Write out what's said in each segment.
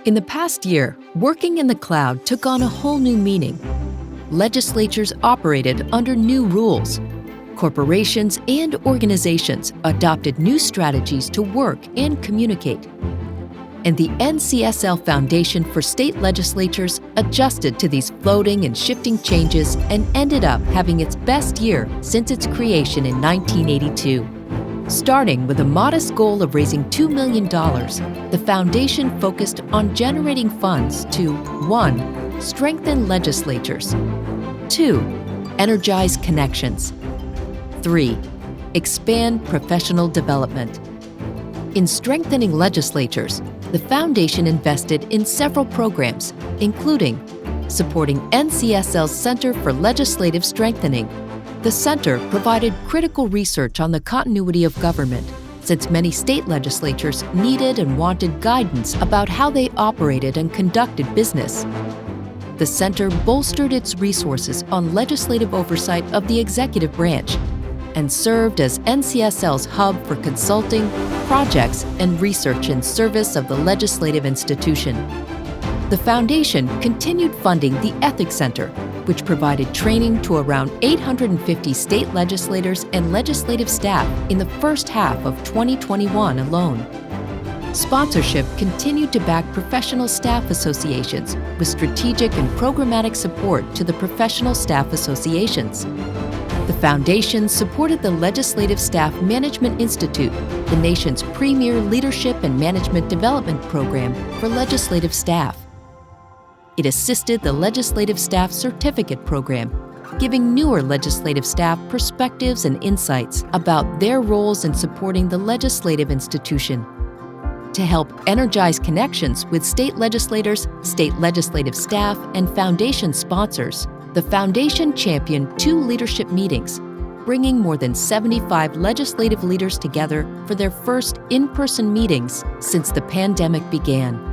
In the past year, working in the cloud took on a whole new meaning. Legislatures operated under new rules. Corporations and organizations adopted new strategies to work and communicate. And the NCSL Foundation for State Legislatures adjusted to these floating and shifting changes and ended up having its best year since its creation in 1982. Starting with a modest goal of raising $2 million, the foundation focused on generating funds to 1. Strengthen legislatures, 2. Energize connections, 3. Expand professional development. In strengthening legislatures, the foundation invested in several programs, including supporting NCSL's Center for Legislative Strengthening. The center provided critical research on the continuity of government, since many state legislatures needed and wanted guidance about how they operated and conducted business. The center bolstered its resources on legislative oversight of the executive branch and served as NCSL's hub for consulting, projects, and research in service of the legislative institution. The foundation continued funding the Ethics Center, which provided training to around 850 state legislators and legislative staff in the first half of 2021 alone. Sponsorship continued to back professional staff associations with strategic and programmatic support to the professional staff associations. The foundation supported the Legislative Staff Management Institute, the nation's premier leadership and management development program for legislative staff. It assisted the Legislative Staff Certificate Program, giving newer legislative staff perspectives and insights about their roles in supporting the legislative institution. To help energize connections with state legislators, state legislative staff, and foundation sponsors, the foundation championed 2 leadership meetings, bringing more than 75 legislative leaders together for their first in-person meetings since the pandemic began.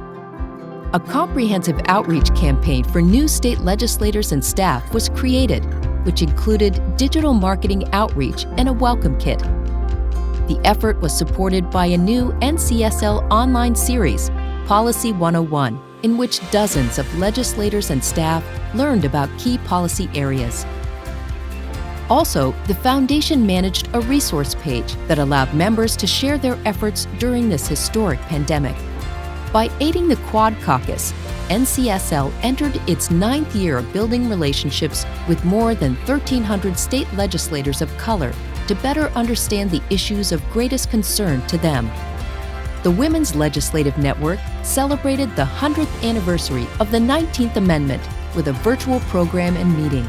A comprehensive outreach campaign for new state legislators and staff was created, which included digital marketing outreach and a welcome kit. The effort was supported by a new NCSL online series, Policy 101, in which dozens of legislators and staff learned about key policy areas. Also, the foundation managed a resource page that allowed members to share their efforts during this historic pandemic. By aiding the Quad Caucus, NCSL entered its 9th year of building relationships with more than 1,300 state legislators of color to better understand the issues of greatest concern to them. The Women's Legislative Network celebrated the 100th anniversary of the 19th Amendment with a virtual program and meeting.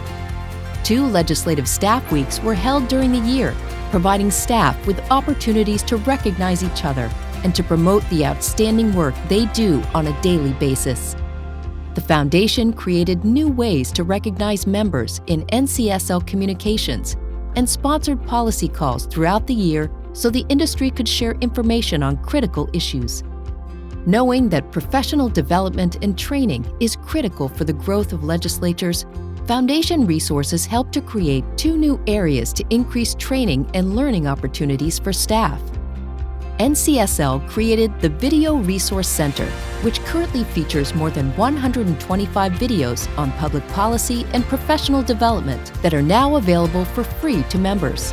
2 legislative staff weeks were held during the year, providing staff with opportunities to recognize each other and to promote the outstanding work they do on a daily basis. The foundation created new ways to recognize members in NCSL communications and sponsored policy calls throughout the year so the industry could share information on critical issues. Knowing that professional development and training is critical for the growth of legislatures, foundation resources helped to create 2 new areas to increase training and learning opportunities for staff. NCSL created the Video Resource Center, which currently features more than 125 videos on public policy and professional development that are now available for free to members.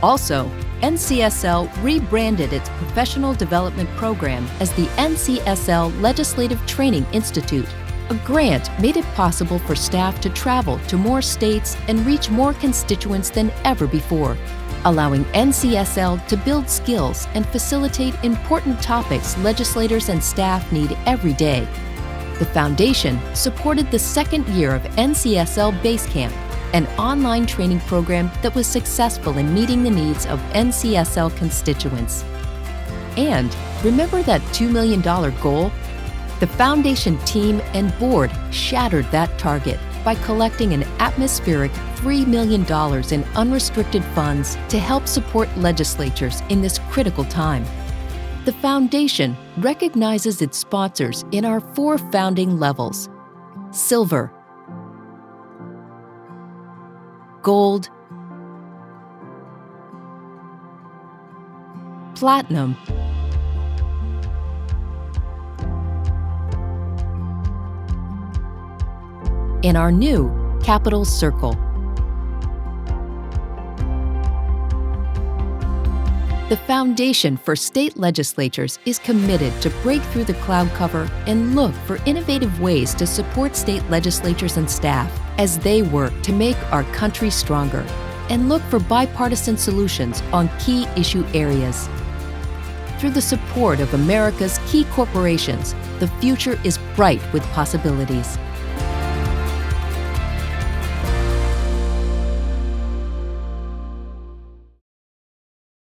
Also, NCSL rebranded its professional development program as the NCSL Legislative Training Institute. A grant made it possible for staff to travel to more states and reach more constituents than ever before, allowing NCSL to build skills and facilitate important topics legislators and staff need every day. The foundation supported the 2nd year of NCSL Basecamp, an online training program that was successful in meeting the needs of NCSL constituents. And remember that $2 million goal? The foundation team and board shattered that target by collecting an atmospheric $3 million in unrestricted funds to help support legislatures in this critical time. The foundation recognizes its sponsors in our 4 founding levels: Silver, Gold, Platinum, in our new Capital Circle. The foundation for state legislatures is committed to break through the cloud cover and look for innovative ways to support state legislatures and staff as they work to make our country stronger and look for bipartisan solutions on key issue areas. Through the support of America's key corporations, the future is bright with possibilities.